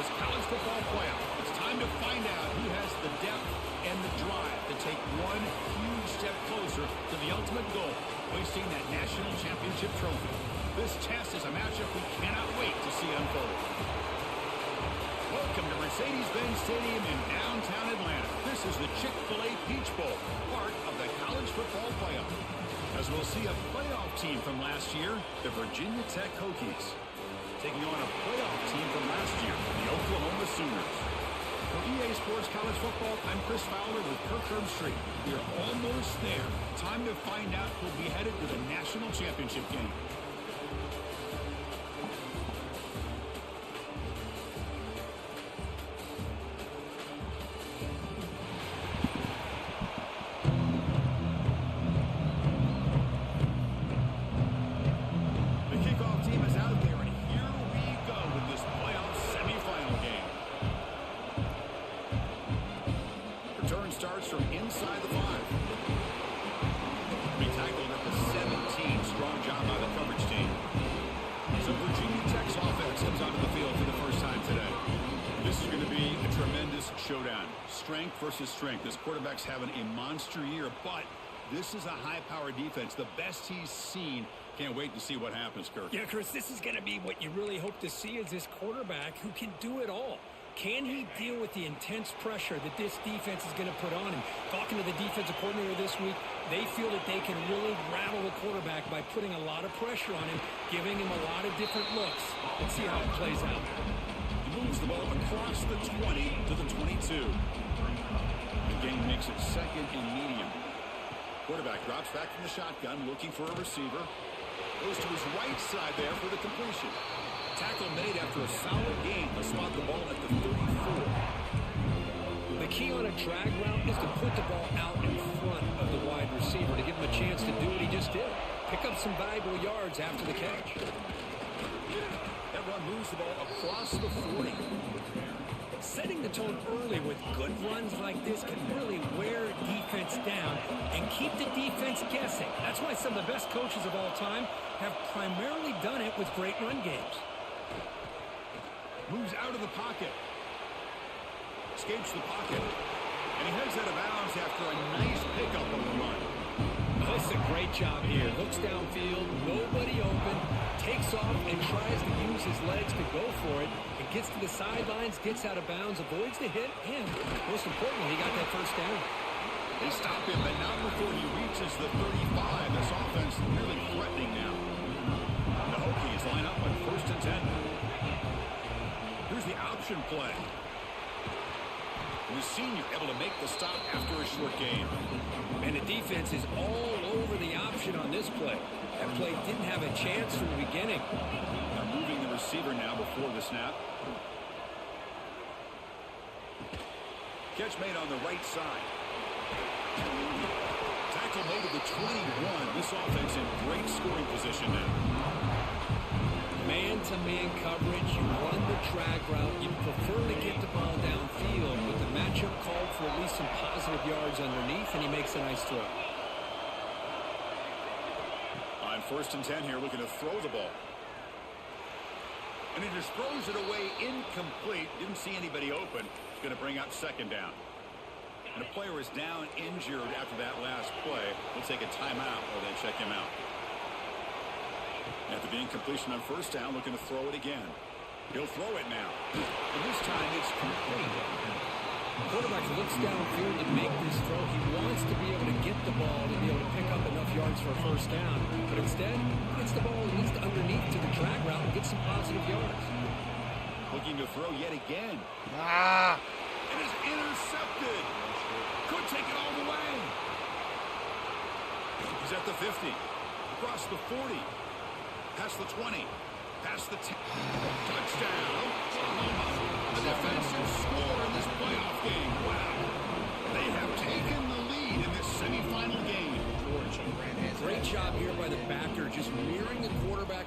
this college football playoff. It's time to find out who has the depth and the drive to take one huge step closer to the ultimate goal, hoisting that national championship trophy. This test is a matchup we cannot wait to see unfold. Welcome to Mercedes-Benz Stadium in downtown Atlanta. This is the Chick-fil-A Peach Bowl, part of the college football playoff. As we'll see a playoff team from last year, the Virginia Tech Hokies, taking on a playoff team from last year, the Oklahoma Sooners. For EA Sports College Football, I'm Chris Fowler with Kirk Herbstreit. We are almost there. Time to find out who'll be headed to the national championship game. Starts from inside the 5. Be tackled at the 17. Strong job by the coverage team. So Virginia Tech's offense comes onto the field for the first time today. This is going to be a tremendous showdown. Strength versus strength. This quarterback's having a monster year, but this is a high-powered defense, the best he's seen. Can't wait to see what happens, Kirk. Yeah, Chris, this is going to be what you really hope to see is this quarterback who can do it all. Can he deal with the intense pressure that this defense is going to put on him? Talking to the defensive coordinator this week, they feel that they can really rattle the quarterback by putting a lot of pressure on him, giving him a lot of different looks. Let's see how it plays out. He moves the ball across the 20 to the 22. The game makes it second and medium. Quarterback drops back from the shotgun, looking for a receiver. Goes to his right side there for the completion. Tackle made after a solid gain to spot the ball at the 34. The key on a drag route is to put the ball out in front of the wide receiver to give him a chance to do what he just did. Pick up some valuable yards after the catch. That run moves the ball across the 40. Setting the tone early with good runs like this can really wear defense down and keep the defense guessing. That's why some of the best coaches of all time have primarily done it with great run games. Moves out of the pocket. Escapes the pocket. And he heads out of bounds after a nice pickup on the run. Oh, it's a great job here. Looks downfield, nobody open, takes off and tries to use his legs to go for it. It gets to the sidelines, gets out of bounds, avoids the hit, and most importantly, he got that first down. They stop him, but not before he reaches the 35. This offense really threatening now. The Hokies line up on 1st and 10. Here's the option play. And the senior able to make the stop after a short game. And the defense is all over the option on this play. That play didn't have a chance from the beginning. They're moving the receiver now before the snap. Catch made on the right side. Tackle made at the 21. This offense in great scoring position now. Man-to-man coverage, you run the drag route, you prefer to get the ball downfield, but the matchup called for at least some positive yards underneath, and he makes a nice throw. On 1st and 10 here, looking to throw the ball. And he just throws it away incomplete. Didn't see anybody open. It's going to bring up 2nd down. And a player is down injured after that last play. We'll take a timeout or they check him out. After the incompletion on 1st down, looking to throw it again. He'll throw it now. And this time it's complete. The quarterback looks downfield to make this throw. He wants to be able to get the ball to be able to pick up enough yards for a 1st down. But instead, he gets the ball at least underneath to the drag route and gets some positive yards. Looking to throw yet again. It is intercepted. Could take it all the way. He's at the 50. Across the 40. Past the 20. Past the 10. Touchdown. Oklahoma. A defensive score in this playoff game. Wow. They have taken the lead in this semifinal game. Great job here by the backer, just mirroring the quarterback,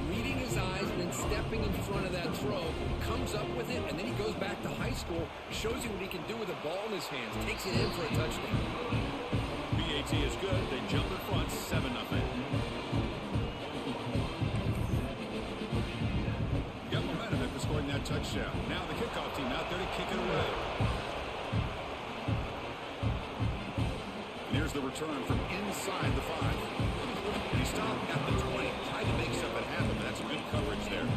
reading his eyes, and then stepping in front of that throw. Comes up with it, and then he goes back to high school, shows you what he can do with the ball in his hands, takes it in for a touchdown. BAT is good. They jump in front, 7-0. Got momentum after scoring that touchdown. touchdown. Now the kickoff team out there to kick it away. And here's the return from inside the 5. And he stopped at the 20. Tried to make something happen, but that's good coverage there.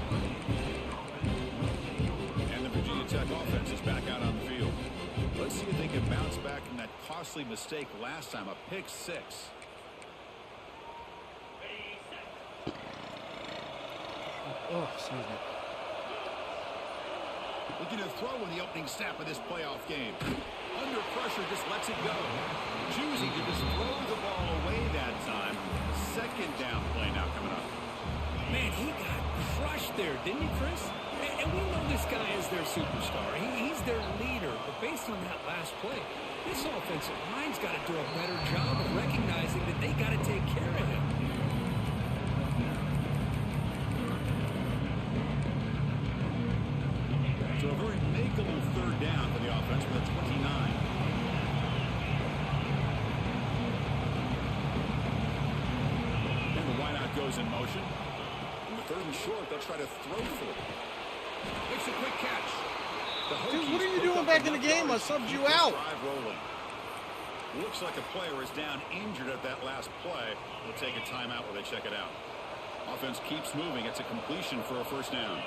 And the Virginia Tech offense is back out on the field. Let's see if they can bounce back from that costly mistake last time, a pick 6. Oh, excuse me. Looking to throw in the opening snap of this playoff game. Under pressure, just lets it go. Choosing to just throw the ball away that time. Second down play now coming up. Man, he got crushed there, didn't he, Chris? And we know this guy is their superstar. He's their leader. But based on that last play, this offensive line's got to do a better job of recognizing that they got to take care of him. So a very makeable third down for the offense with a 29. And the wideout goes in motion. And the 3rd and short, they'll try to throw for it. Makes a quick catch. Dude, what are you doing back in the game? I subbed you out. Looks like a player is down injured at that last play. We'll take a timeout while they check it out. Offense keeps moving. It's a completion for a first down.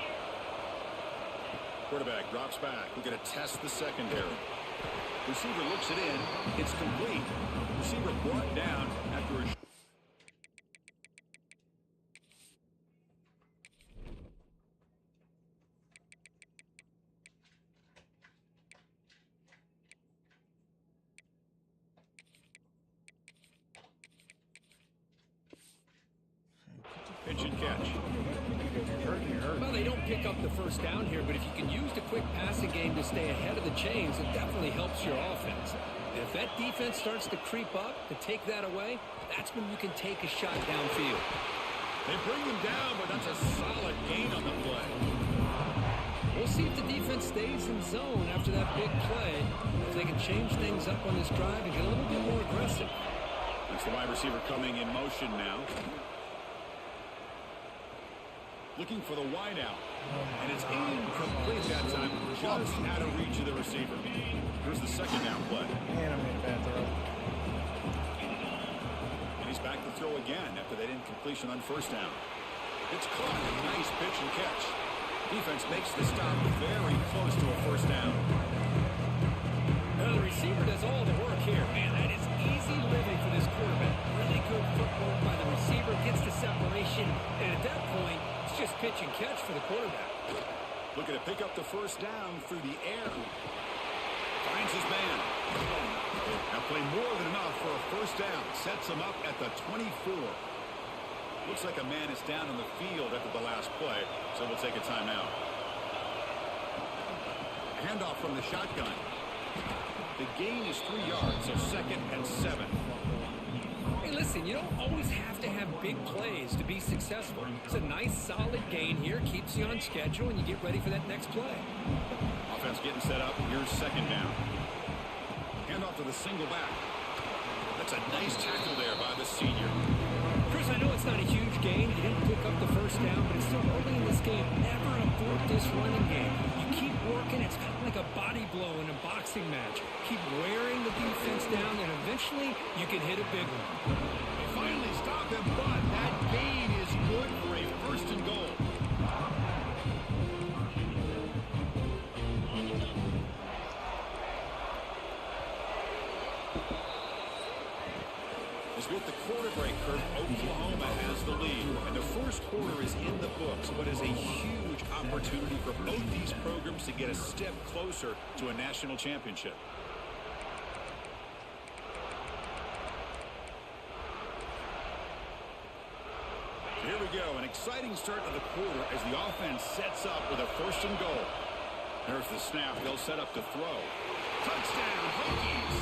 Quarterback drops back. We're going to test the secondary. Receiver looks it in. It's complete. Receiver brought down after a... Pitch and catch. Well, they don't pick up the first down here, but if you can use the quick passing game to stay ahead of the chains, it definitely helps your offense. And if that defense starts to creep up, to take that away, that's when you can take a shot downfield. They bring them down, but that's a solid gain on the play. We'll see if the defense stays in zone after that big play. If they can change things up on this drive and get a little bit more aggressive. That's the wide receiver coming in motion now. Looking for the wideout. And it's incomplete that time. Just out of reach of the receiver. Here's the second down play. Man, I made a bad throw. And he's back to throw again after that incompletion on first down. It's caught. Nice pitch and catch. Defense makes the stop very close to a first down. Well, the receiver does all the work here. Man, that is easy living for this quarterback. Really good footwork by the receiver. Gets the separation. And at that point, it's just pitch and catch for the quarterback. Looking to pick up the first down through the air. Finds his man. Now play more than enough for a first down. Sets him up at the 24. Looks like a man is down on the field after the last play, so we'll take a timeout. Handoff from the shotgun. The gain is 3 yards, so 2nd and 7. Hey, listen, you don't always have to have big plays to be successful. It's a nice, solid gain here. Keeps you on schedule, and you get ready for that next play. Offense getting set up. Here's second down. Handoff to the single back. That's a nice tackle there by the senior. Chris, I know it's not a huge gain. You didn't pick up the first down, but it's still early in this game. Never abort this running game. You keep working. It's kind of like a body blow in a boxing match. Keep wearing the defense down, and eventually you can hit a big one. They finally stop him, but that gain is good for a first and goal. As with the quarter break, Kirk, Oklahoma has the lead, and the first quarter is in the books, but is a huge opportunity for both these programs to get a step closer to a national championship. Here we go, an exciting start to the quarter as the offense sets up with a first and goal. There's the snap. They'll set up to throw. Touchdown, Hokies,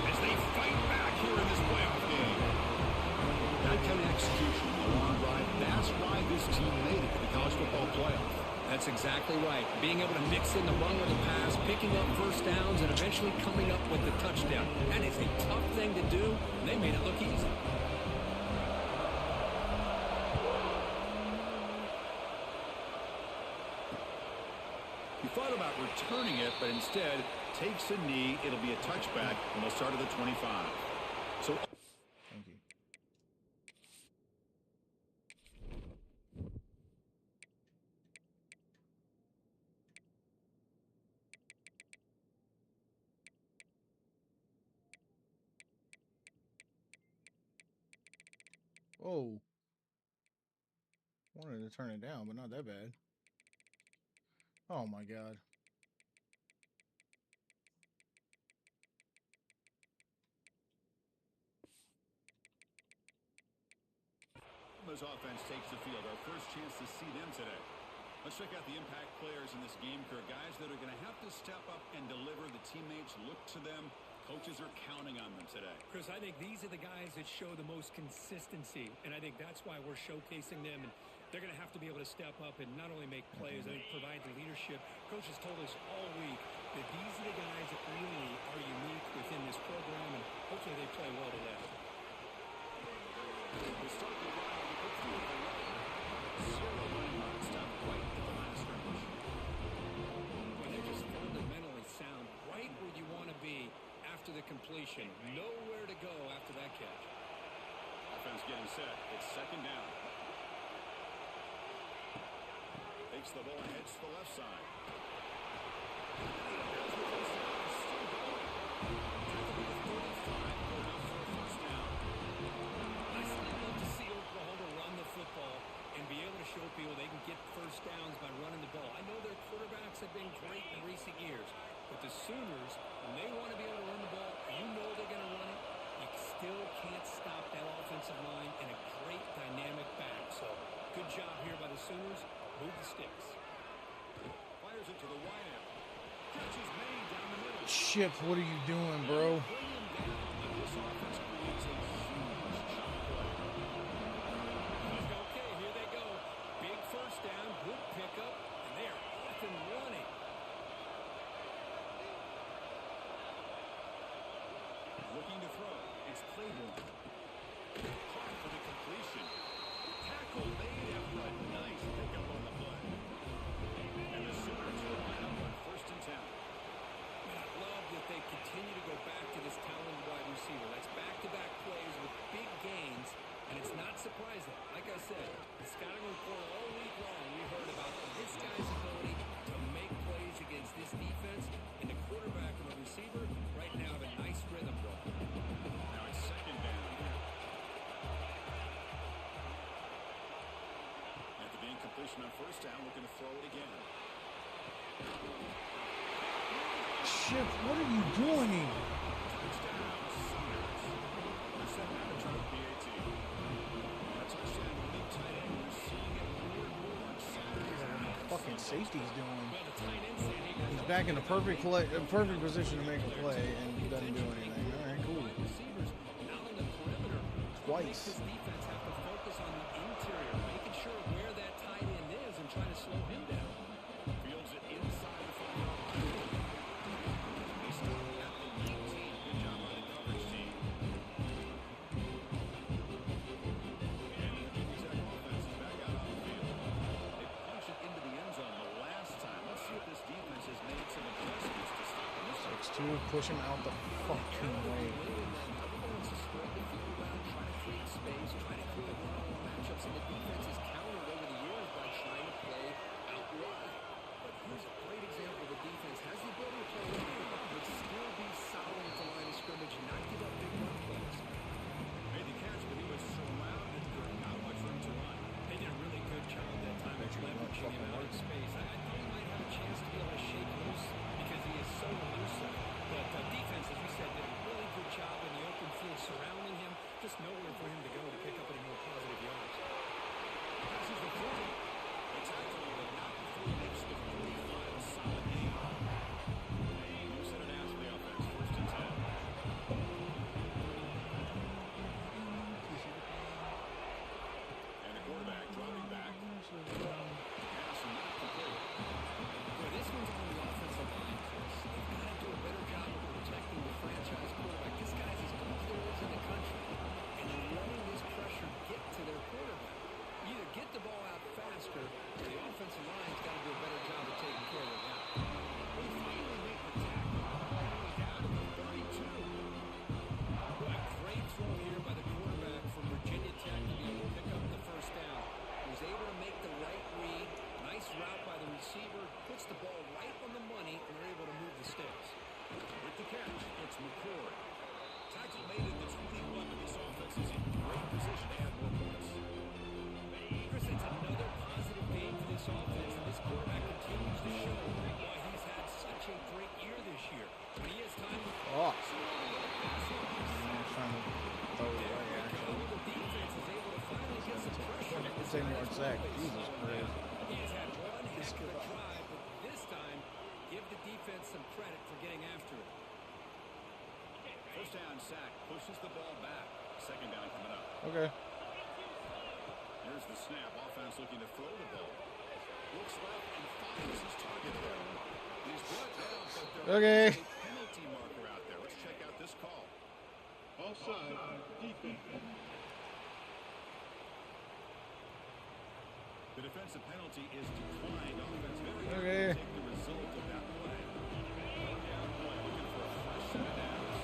as they fight back here in this playoff game. That kind of execution, a long drive, that's why this team made it to the college football playoff. That's exactly right. Being able to mix in the run or the pass, picking up first downs, and eventually coming up with the touchdown. That is a tough thing to do, and they made it look easy. He thought about returning it, but instead takes a knee. It'll be a touchback, and they'll start at the 25. So. Thank you. Whoa. Wanted to turn it down, but not that bad. Oh my God. This offense takes the field. Our first chance to see them today. Let's check out the impact players in this game, Kurt. Guys that are going to have to step up and deliver. The teammates look to them. Coaches are counting on them today. Chris, I think these are the guys that show the most consistency, and I think that's why we're showcasing them. And they're going to have to be able to step up and not only make plays, I think provide the leadership. Coach has told us all week that these are the guys that really are unique within this program, and hopefully they play well today. They start the drive with a good field of the way. 0 running on stop right at the line of scrimmage. Well, they're just fundamentally sound right where you want to be after the completion. Nowhere to go after that catch. Offense getting set. It's second down. Takes the ball and heads to the left side. Show people they can get first downs by running the ball. I know their quarterbacks have been great in recent years, but the Sooners, when they want to be able to run the ball, you know they're going to run it. You still can't stop that offensive line and a great dynamic back. So good job here by the Sooners. Move the sticks. Fires it to the wide end. Catch is made down the middle. Shit, what are you doing, bro? Bring him down, and this offense creates a huge shot play. Okay, here they go. Big first down, good pickup, and they are off and running. Looking to throw. It's Claiborne. Caught for the completion. Tackle made after a nice pickup on the play. And the Sooners will line up on 1st and 10. And I love that they continue to go back to this talented wide receiver. That's back-to-back plays with big gains, and it's not surprising. Like I said, the scouting report all week long, we heard about this guy's ability to make plays against this defense, and the quarterback and the receiver right now have a nice rhythm going. Now it's second down. After the incompletion on 1st down, looking to throw it again. Shit, what are you doing? Touchdown, Sooners. They're set now to try the PAT. A touchdown elite tight end. We're seeing it more and more on Saturdays. Fucking safety's doing. Well, the tight end San Diego He's back in the perfect position to make a play, and he doesn't do anything. All right, cool. receivers now on the perimeter. Twice. This defense have to focus on the interior, making sure where that tight end is and trying to slow him down. Fields it inside the 5-yard line. They stop at the 19. Good job by the coverage team. And the Tecg offense is back out on the field. They punched it into the end zone the last time. Let's see if this defense has made some adjustments to stop this. 6-2, push him out the fucking way. Everyone's to spread the field out, trying to create space, trying to create one-on-one matchups, and the defense is countered over the years by trying to play out wide. But here's a great example of the defense has the ability to play wide, but still be solid at the line of scrimmage and not give up big run plays. Made the catch, but he was surrounded. Not much room to run. They did a really good job that time of leveraging him out of space. I thought he might have a chance to be able to shake loose because he is so elusive. But defense, as we said, did a really good job in the open field surrounding him. Just nowhere for him to go to pick up any more positive yards. Passes the 40. The tackle, but not before he makes the 45. A solid game. Here's an ass for the offense. 1st and 10. And the quarterback dropping back. Pass not complete. Well, this one's on the offensive line, Chris. They've got to do a better job of protecting the franchise quarterback. This guy's as good as there is in the country. And they're letting this pressure get to their quarterback. Either get the ball out faster, or the offensive line's got to do a better job of taking care of their guy. make the right read. Nice route by the receiver. Puts the ball right on the money, and they're able to move the sticks. With the catch, it's McCord. Tackle made at the 21, but this offense is in great position to add more points. Chris, it's another positive game for this offense, and this quarterback continues to show why he's had such a great year this year. When he has time to Oh. pass it, I'm trying to throw it away, actually. the defense is able to finally get some pressure. It's a yard sack. Jesus Christ. He has had one heck of a drive, but this time, give the defense some credit for getting after it. First down sack pushes the ball back. Second down coming up. Okay. Here's the snap. Offense looking to throw the ball. Looks left and finds his target there. He's brought down, but Okay. there's a penalty marker out there. Let's check out this call. Offside, defense. The defensive penalty is declined. Offense very Okay. happy to take the result of that play. Third down play, looking for a fresh set of downs.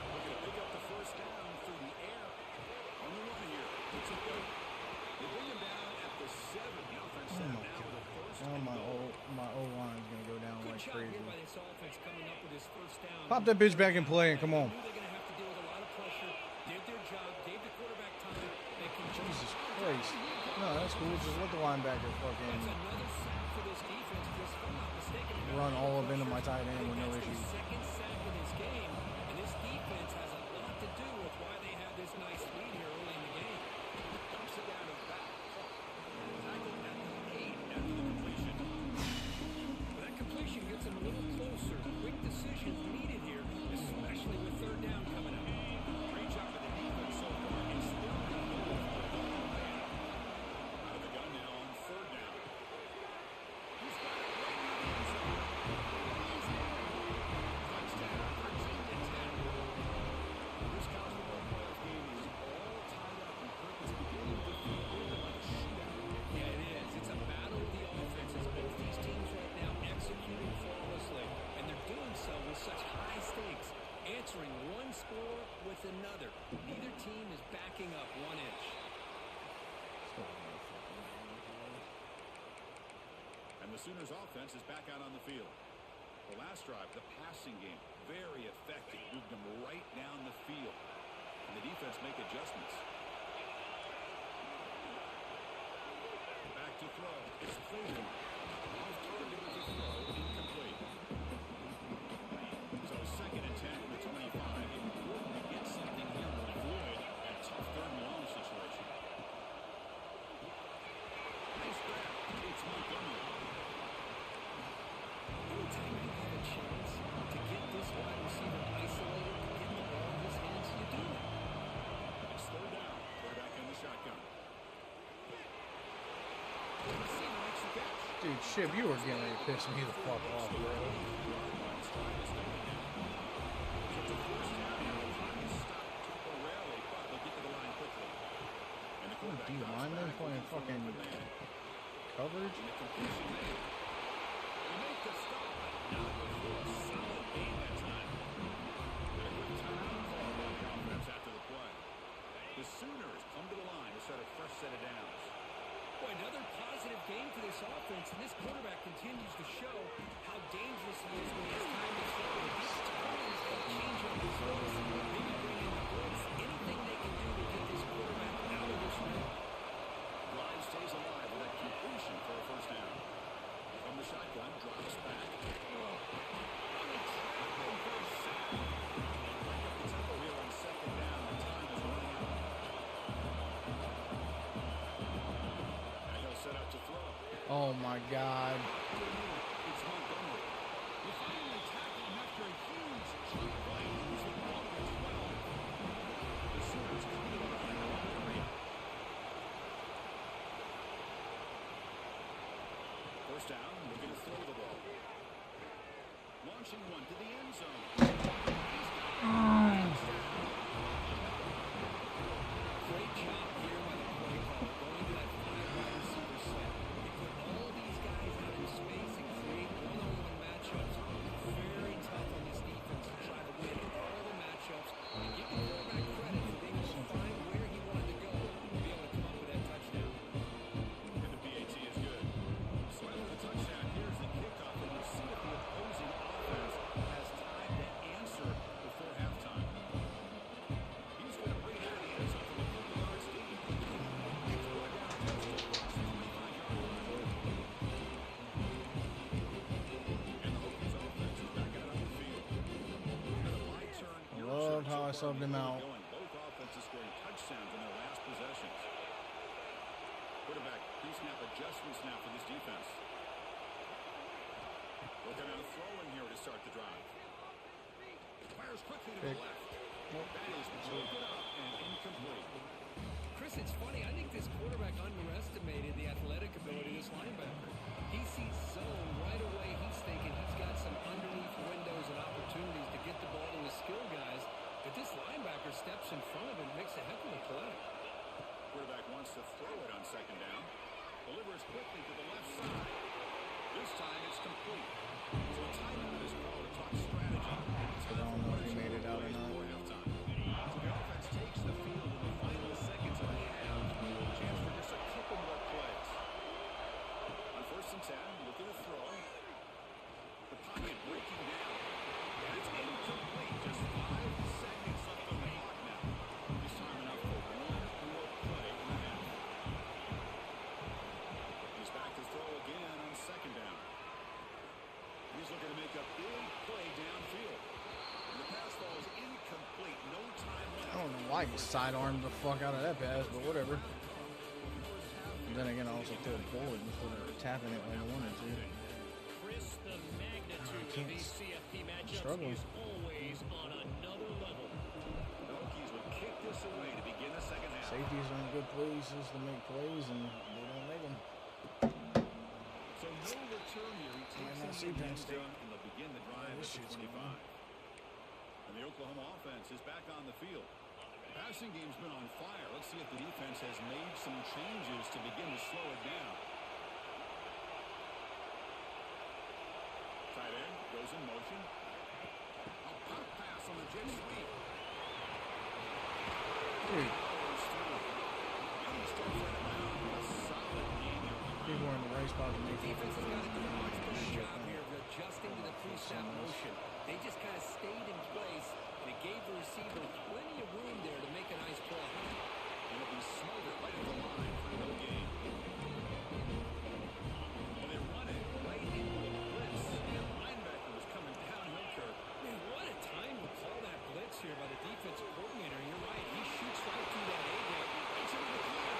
Looking to pick up the first down through the air. On the run here. It's a go. They bring him down at the 7. The offense set Oh my now with a first Now and my goal. old line's gonna go down Good like shot crazy. here by this offense coming up with his first down. Pop that bitch back in play and come on. Knew they're going to have to deal with a lot of pressure. Did their job. Gave the quarterback time. They can Jesus Christ. No, that's cool. Just let the linebacker That's fucking another sack for this defense. Chris, if I'm not mistaken, run all up into my tight end with no that's their issue. second sack of this game, and this defense has a lot to do with why they have this nice lead here early in the game. Dumps it down and back. Tackled at the 8 after the completion. But that completion gets them a little closer. Quick decisions needed here, especially with third down coming up. Great job of the defense so far. It's still not over for the ball. Out of the gun now on third down. He's got it right in the end zone. Touchdown, Virginia Tech. This college football playoff game is all tied up, and Kirk is beginning to feel a little bit like a shootout. Yeah, it is. It's a battle of the offenses. Both these teams right now executing flawlessly, and they're doing so with such high stakes, answering one score with another. Neither team is backing up 1 inch. And the Sooners offense is back out on the field. The last drive, the passing game, very effective. Moved them right down the field. And the defense make adjustments. Back to throw. It's Cleveland. Off target with the throw. Incomplete. So second and 10 from the 25. Important to get something here to avoid a tough third and long situation. Nice grab. It's Montgomery. Anytime you have a chance to get this wide receiver isolated, to get the ball in his hands, you do that. It's third down. Quarterback in the shotgun. Receiver makes the catch. Dude, Shib, you were getting ready to piss me the fuck off, bro. Do you mind them playing fucking coverage? The Sooners come to the line to start a fresh set of downs. Boy, another positive game for this offense, and this quarterback continues to show how dangerous he is when he has time to throw. If he's always got to change up his throws, maybe bring in the blitz, anything they can do to get this quarterback out of this rhythm. Drive stays alive with that completion for a first down. From the shotgun, drops back. Oh my God. It's Montgomery. He finally tackled him after a huge jump play. He's the ball as well. The Sooners come to the line in the area. First down, looking to throw the ball. Launching one to the end zone. Great job here by the play caller, going to that 5 wide receiver set. They put all these guys out in space and create one-on-one matchups. Very tough on this defense to try to win all the matchups and give the quarterback credit for being able to find where he wanted to go and be able to come up with that touchdown. subbed him out. Both offenses scoring touchdowns in their last possessions. Quarterback pre-snap adjustment snap for this defense. Looking at a throw in here to start the drive. Fires quickly to the left. That is broken up and incomplete. Chris, it's funny. I think this quarterback underestimated the athletic ability of this linebacker. He sees zone right away. He's thinking he's got some underneath windows and opportunities to get the ball to his skill guys. But this linebacker steps in front of him, makes a heck of a play. Quarterback wants to throw it on second down. Delivers quickly to the left side. This time it's complete. So a timeout is called to talk strategy. I don't know if he made it out or not. So the offense takes the field in the final seconds of the half. Chance for just a couple more plays. On 1st and 10, looking to throw. The pocket breaking down. And it's incomplete. Just 5 seconds left on the clock now. This time enough for one more play in the half. He's back to throw again on second down. He's looking to make a big play downfield. And the pass ball is incomplete. No time left. I don't know why he sidearmed the fuck out of that pass, but whatever. And then again, I also threw a bullet instead of tapping it when I wanted to. Chris, the magnitude of these CFP matchups struggling. is always on another level. The Hokies would kick this away to begin the second half. Safeties are in good places to make plays, and they don't make them. So no return here. He takes not it see in the Penn end State. zone, and they'll begin the drive at this the shit's 25. going. And the Oklahoma offense is back on the field. The passing game's been on fire. Let's see if the defense has made some changes to begin to slow it down. Tight end goes in motion. A pop pass on the jet sweep. Dude, Powers through. And he steps right around. A solid game here. people are in the right spot to make it. Defense has got to do a much better job here of adjusting to the pre-snap motion. They just kind of stayed in place, and it gave the receiver plenty of room there to make a nice play. And it'll be smothered right at the line for no gain. Well, they run it right into the blitz. And the linebacker was coming downhill curve. Man, what a time to call that blitz here by the defensive coordinator. You're right. He shoots right through that A-gap. Right into the corner.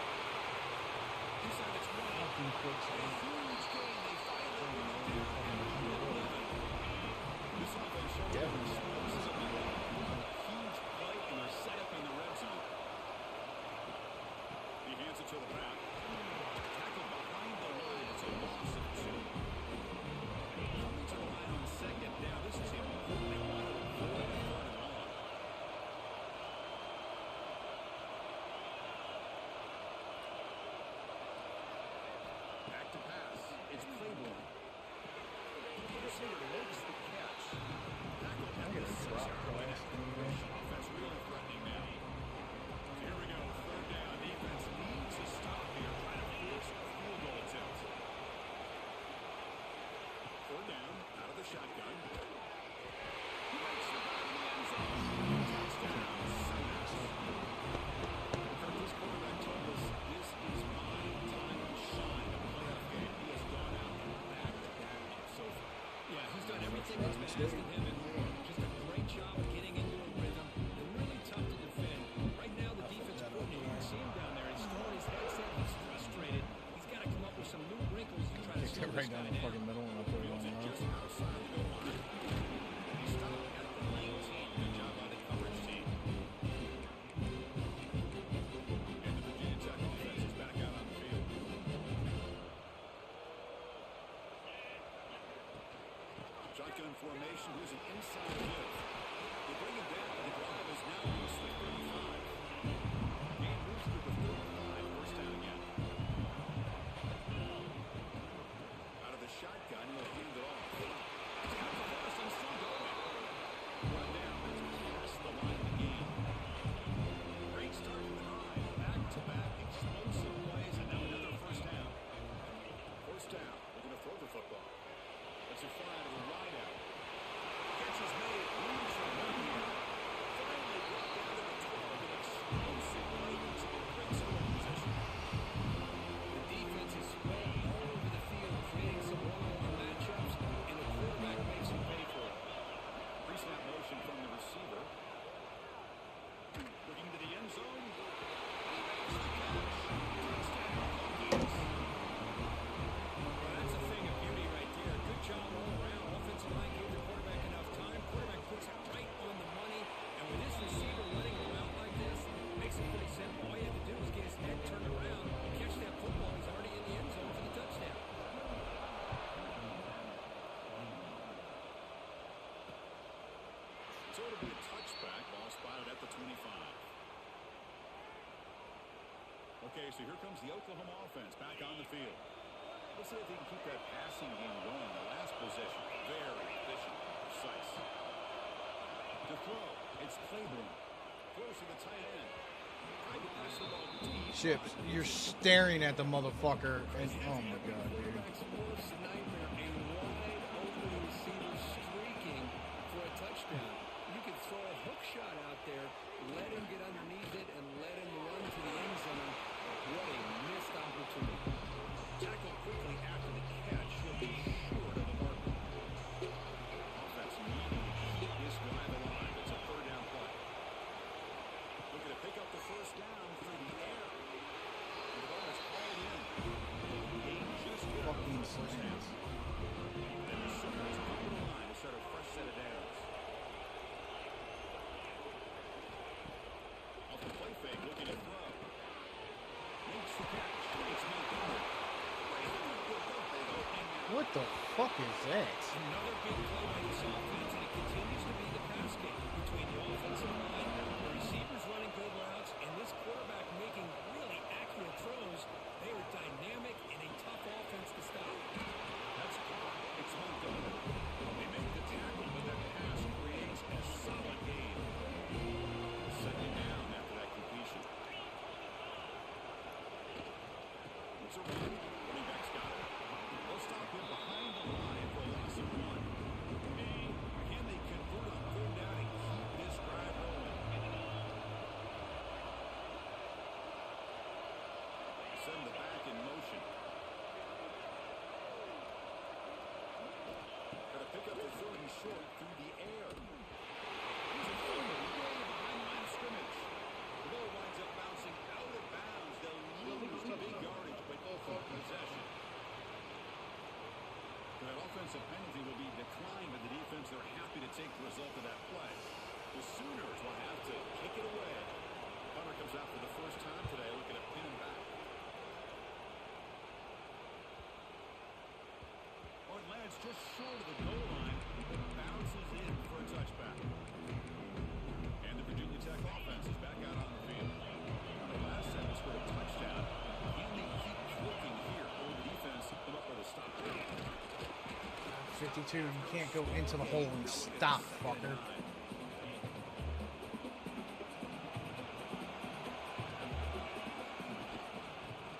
Inside it's one. A huge gain. They finally bring it down. This offense showed Definitely. explosive ability. Huge play in their setup in the red zone. He hands it to the back. Tackled behind the line. It's a loss of 2. Coming to the line on second down. This is important. They want to avoid a 3rd and long. Back to pass. It's Claiborne. The receiver makes the catch. Tackled at the 6-yard line. Offense really threatening now. So here we go. 3rd down. Defense needs a stop here. Trying to force a field goal attempt. 3rd down. Out of the shotgun. He makes the grab in the end zone. Touchdown. Saints. This quarterback told us this is my time to shine. A playoff game. He has gone out back-to-back so far. Yeah, he's done everything that's been asked of him and more. Just a great job of getting into a rhythm. They're really tough to defend. Right now, the defensive coordinator, you can see him down there. He's throwing his headset. He's frustrated. He's got to come up with some new wrinkles to try to slow this Right guy down the down. fucking middle and I put it on the Just outside the goal line. He stopped at the 19. Good job by the coverage team. And the Virginia Tech offense is back out on the field. Shotgun formation. Here's an inside give. They bring it down. The drive is now reached the 35. Gain moves to the 35. 1st down again. Out of the shotgun, he'll hand it off. Out the pass and still going. Run down. Past the line of the game. Great start to the drive. Back-to-back explosive plays, and now another 1st down. 1st down. Looking to throw the football. That's a fly out of the wide out. Catch is made. Okay, so here comes the Oklahoma offense back on the field. Let's see if they can keep that passing game going. The last possession, very efficient, precise. To throw, it's Claiborne. Throws to the tight end. Trying to pass the ball deep. Chips, you're staring at the motherfucker, and oh my god, dude. Quarterback's worst nightmare, a wide open receiver streaking for a touchdown. You could throw a hook shot out there, let him get underneath it, and let him run to the end zone. What a missed opportunity. Tackle quickly after the catch. He'll be short of the mark. Offense needing to keep this drive alive. It's a third down play. Looking to pick up the first down through the air. The ball is called in. Gain just Fucking first down. And the Sooners come to the line to start a fresh set of downs. Off the play fake, looking to throw. Makes the catch. It's Montgomery. What the fuck is that? Another big play by this offense, and it continues to be the pass game between the offensive line, the receivers running good routes, and this quarterback making really accurate throws. They are dynamic and a tough offense to stop. That's caught. It's Montgomery. They make the tackle, but that pass creates a solid gain. Second down after that completion. It's a run. Running back's got it. They'll stop him behind the line for a loss of 1. Can they convert on third down and keep this drive rolling? Send the back in motion. Got to pick up the third and short through the air. Here's a throw way behind the line of scrimmage. The ball winds up bouncing out of bounds. They'll lose the big yardage, but keep possession. That offensive penalty will be declined by the defense. They're happy to take the result of that play. The Sooners will have to kick it away. Punter comes out for the first time today, looking at pin him back. It lands just short of the goal line, but bounces in for a touchback. And the Virginia Tech offense is back out on the field. On the last sentence for a touchdown. Can they keep working here, or the defense come up with a stop? 52, you can't go into the hole and stop, fucker.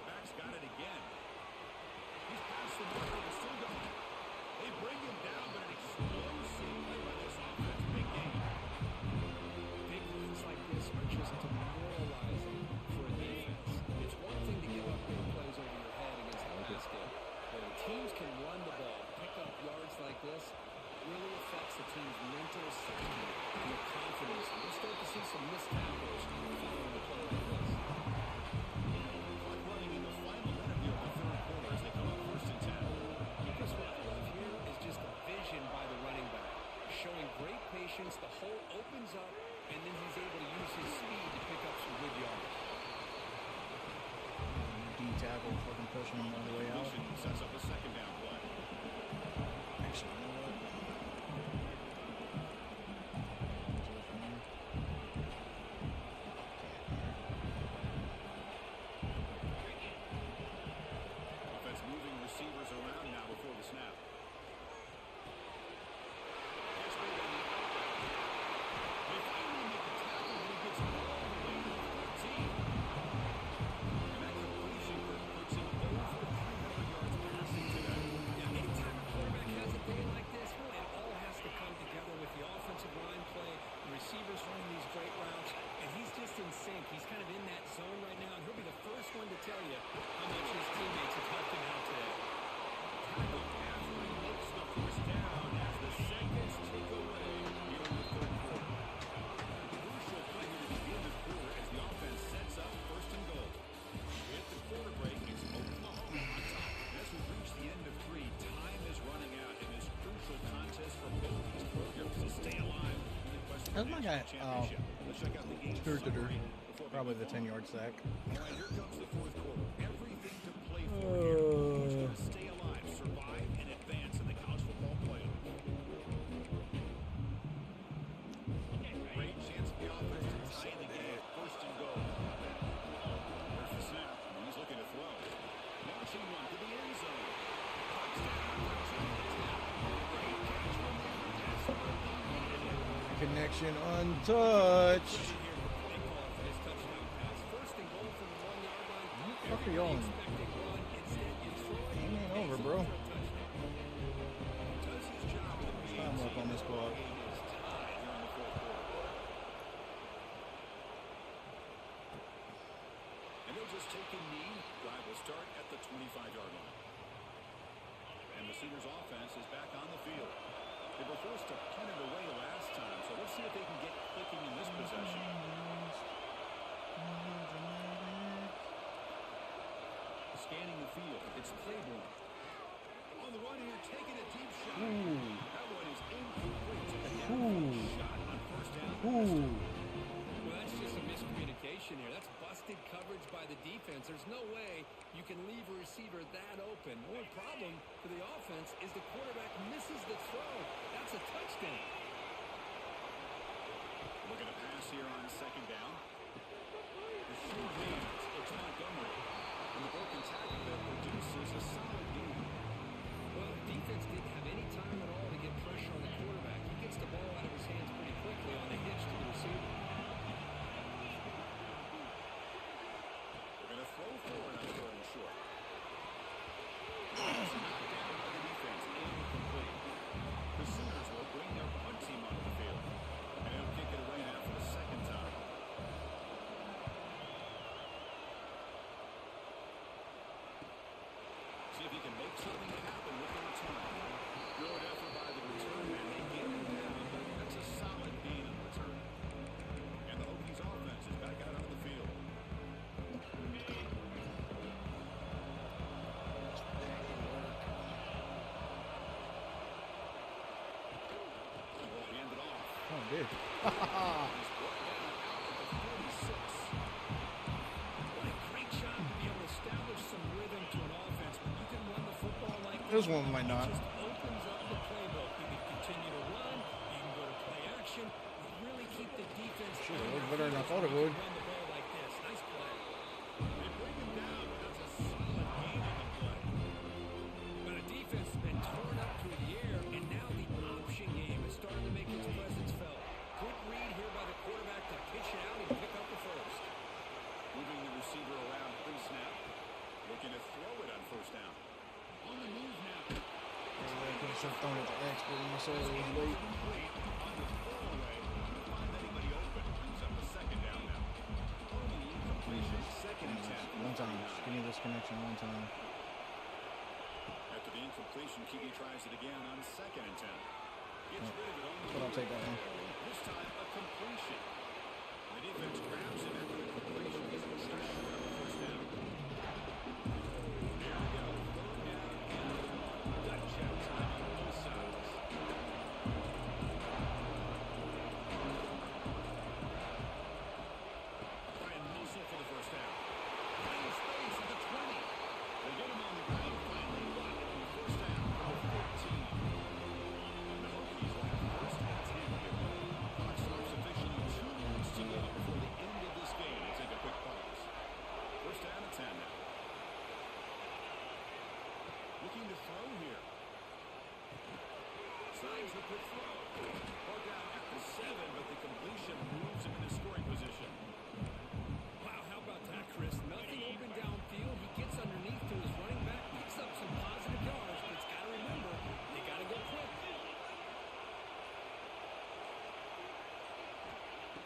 Back's got it again. He's past the mark of the Sundog. They bring him down, but an explosive play by this offense. Big game. Big runs like this are just demoralizing for a defense. It's one thing to give up big plays over your head against the basket, but when teams can run the ball, pick up yards like this, really affects the team's mental psyche and their confidence. We'll start to see some missed tackles following a play like this. Clock running in the final minute here of the third quarter as they come up first and 10. Because what I love here is just the vision by the running back, showing great patience. The hole opens up, and then he's able to use his speed to pick up some good yards. D-tackle fucking pushing him all the way out. Completion sets up a second down play. Actually, you know what? Offense moving receivers around now before the snap. Catch made on the they finally make the tackle, but he gets all the way to the 13. And that completion puts him over 300 yards passing today. Yeah, anytime a quarterback has a day like this, it all has to come together with the offensive line play, the receivers running these great routes, and he's just in sync. He's kind of in that zone right now, and he'll be the first one to tell you how much his teammates have helped him out today. Tackle after he makes the first down as the seconds tick away here in the third quarter. Crucial play here to begin the quarter as the offense sets up first and goal. With the quarter break, it's Oklahoma on top. As we reach the end of 3, time is running out in this crucial contest for both these programs to stay alive in the quest for That's the my guy. national championship. Let's check out the game summary before we Probably move the on. 10-yard sack. All right, here comes the fourth quarter. Everything to play for here. Who's going to stay alive, survive, and advance in the college football playoff? Great chance for the offense to tie the game. First and goal. There's the snap. launching one to the end zone. Touchdown, great catch from there. Desperately needed it. Connection untouched. What the fuck are y'all in? Game ain't over, bro. Time left on this clock. And they'll just take a knee. Drive will start at the 25-yard line. And the Sooners offense is back on the field. They were forced to punt it away last time, so let's see if they can get clicking in this possession. Scanning the field, it's Claiborne. On the run here, taking a deep shot. That one is incomplete. Shot on first down. Well, that's just a miscommunication here. That's busted coverage by the defense. There's no way you can leave a receiver that open. The only problem for the offense is the quarterback misses the throw. That's a touchdown. Looking to pass here on second down. The shoe hands. It's Montgomery. And the broken tackle that produces a solid gain. Well, the defense didn't have any time at all to get pressure on the quarterback. He gets the ball out of his hands pretty quickly on the hitch to the receiver. They're going to throw forward on third and short. It's knocked down by the defense. Incomplete. The Sooners will bring their punt team onto the field. And they'll kick it away now for the second time. See if he can make something happen with the return. Good effort by the return man. They get him down, but that's a solid gain on the return. And the Hokies offense is back out onto the field. Will hand it off. Oh, dude. He's brought down out at the 46. What a great job to be able to establish some rhythm to an offense. When you can run the football like This one might not. it just opens up the playbook. You can continue to run. You can go to play action. You really keep the defense. Sure, it looked better than I thought it would. Run the ball like this. Nice play. They bring him down, but that's a solid gain on the play. But a defense has been torn up through the air, and now the option game is starting to make its presence felt. Good read here by the quarterback to pitch it out and pick up the first. Moving the receiver around pre-snap. Looking to throw it on first down. On the move now. I could have thrown it to X, but when I saw it was late. Complete on the throwaway. Couldn't find anybody open. Brings up a second down now. Early incompletion. Second and 10. One time. Just give me this connection one time. After the incompletion, Kiki tries it again on second and 10. Gets rid of it on the But I'll take that one. This time a completion. The defense grabs it after the completion. He's just short of the first down. There we go. Third down and 1. Gut check time on both sides. Try and muscle for the first down. Final space at the 20. They get him on the ground finally, but on the first down for the 14. And the Hokies will have first and 10 here. Clock starts officially 2 minutes to go before the end of this game. We'll take a quick pause. First down and 10 now. Looking to throw here. Signs the quick throw. Brought down at the 7, but the completion moves him into scoring position. Wow, how about that, Chris? Nothing open downfield. He gets underneath to his running back, picks up some positive yards, but it's got to remember, they got to go quick.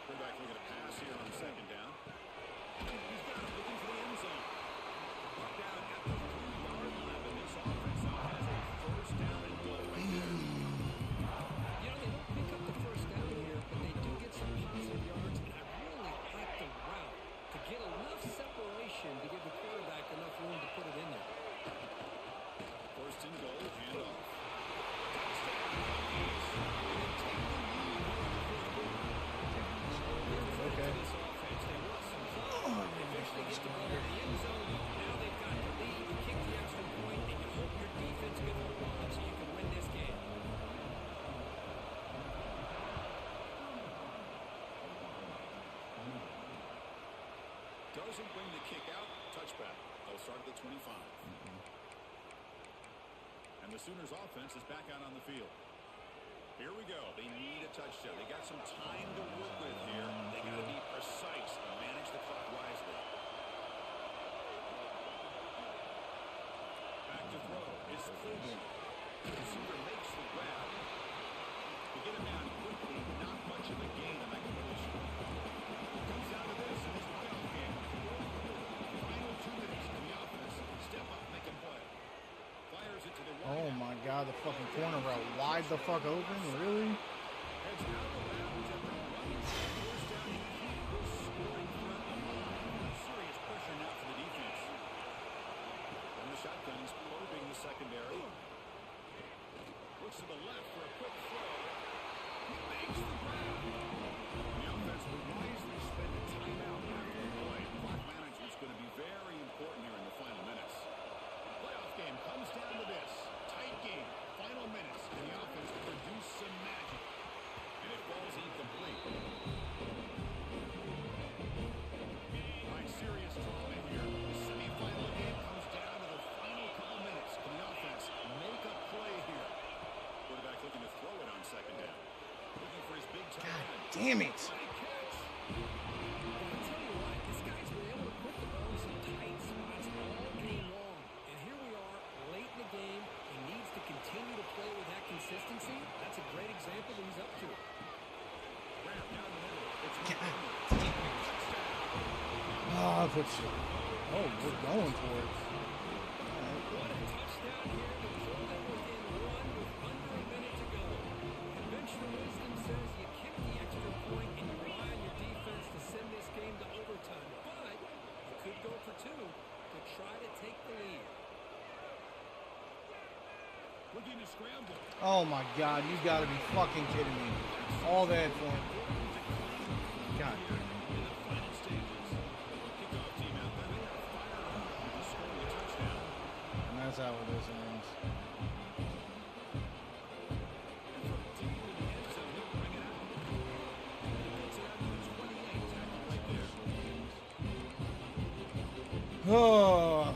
Quarterback looking to pass here on second down. He's got it, looking for the end zone. Brought down at the 3-yard line, but this offense now has a first down and goal right there. You know, they don't pick up the first down here, but they do get some positive yards, and I really like the route to get enough separation to give the quarterback enough room to put it in there. First and goal, handoff. Touchdown, Hokies. And they take the lead here in the fourth quarter. Okay. This offense, they work some zone. They eventually get the ball in the end zone. Now they've got the lead. You kick the extra point, and you hope your defense can hold on so you can win this game. Doesn't bring the kick out. Touchback. They'll start at the 25. the Sooners offense is back out on the field. Here we go. They need a touchdown. They got some time to work with here. They got to be precise and manage the clock wisely. Back to throw. It's Tecg. The receiver makes the grab. To get him down quickly, not much of a gain on that completion. Comes down to this in this playoff game. Final 2 minutes in the offense. Step up, make a play. Fires it to the right. Oh my God, the fucking corner route wide the fuck open, really? Heads down the bounds at the right. Force down and keep this scoring threat alive. Serious pressure now for the defense. And the shotgun's probing the secondary. Looks to the left for a quick throw. He makes the grab. The offense will wisely spend a timeout after the play. Clock management is going to be very important here in the final minutes. The playoff game comes down to this. Tight game. Final minutes. And the offense produce some magic. And it falls incomplete. All right, serious drama here. The semifinal game comes down to the final couple minutes. Can the offense make a play here? Quarterback looking to throw it on second down. Looking for his big time. God damn it. Great catch. I'll tell you what, this guy's been able to put the ball in some tight spots all game long. And here we are, late in the game. He needs to continue to play with that consistency. That's a great example that he's up to. Grab down the middle. It's Oh, we're going for it. What a touchdown here to pull them within one with under a minute to go. Conventional wisdom says you kick the extra point and you rely on your defense to send this game to overtime. But you could go for two to try to take the lead. looking to scramble. Oh my God, you gotta be fucking kidding me. All that for him. God. In the final stages, kickoff team out there, they are fired up to score a touchdown. And that's how this ends. And from deep in the end zone, he'll bring it out. He gets it out to the 28, tackled right there. Oh.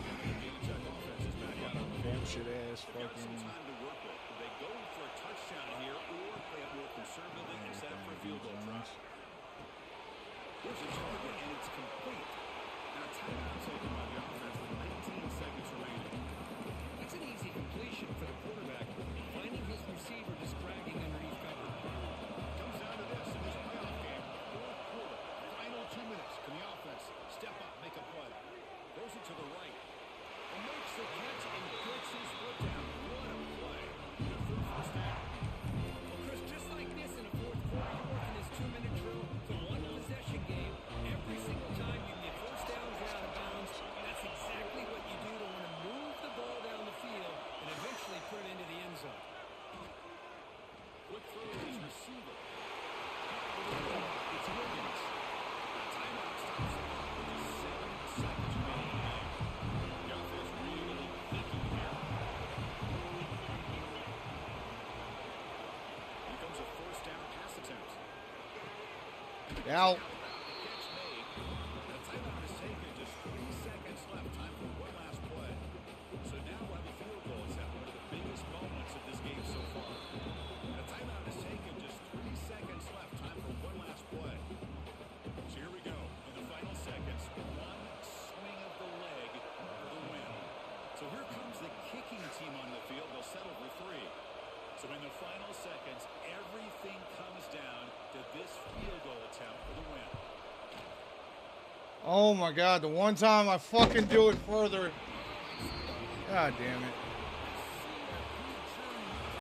Tech offense is back out on the field. Bullshit ass They've got some fucking. time to work with. Do they go for a touchdown here or play it more conservatively and set up for a field goal try? Here's a target, and it's complete. Now, timeout taken by the offense with 19 seconds remaining. That's an easy completion for the quarterback, finding his receiver just dragging underneath cover. Comes down to this in this playoff game. Fourth quarter, final 2 minutes. Can the offense step up, make a play? Throws it to the right. And makes the catch and gets his foot down. What a play. Good for the first down. Well, Chris, just like this in the fourth quarter, you're working this 2-minute drill. It's a one-possession game. Every single time you get first downs or out of bounds, that's exactly what you do to want to move the ball down the field and eventually put it into the end zone. Quick throw to his receiver. It's Williams. Timeout stops the clock with just 7 seconds remaining in the game. The offense really thinking here. Here comes a first down pass attempt. Out. Catch made. The timeout is taken. Just 3 seconds left. Time for one last play. So now we'll have a field goal attempt. One of the biggest moments of this game so far. The timeout is taken. Just 3 seconds left. Time for one last play. So here we go. In the final seconds, one swing of the leg for the win. So here comes the kicking team on the field. They'll settle for 3. So in the final seconds, everything comes down to this field goal attempt for the win. Oh my God, the one time I fucking do it further. God damn it.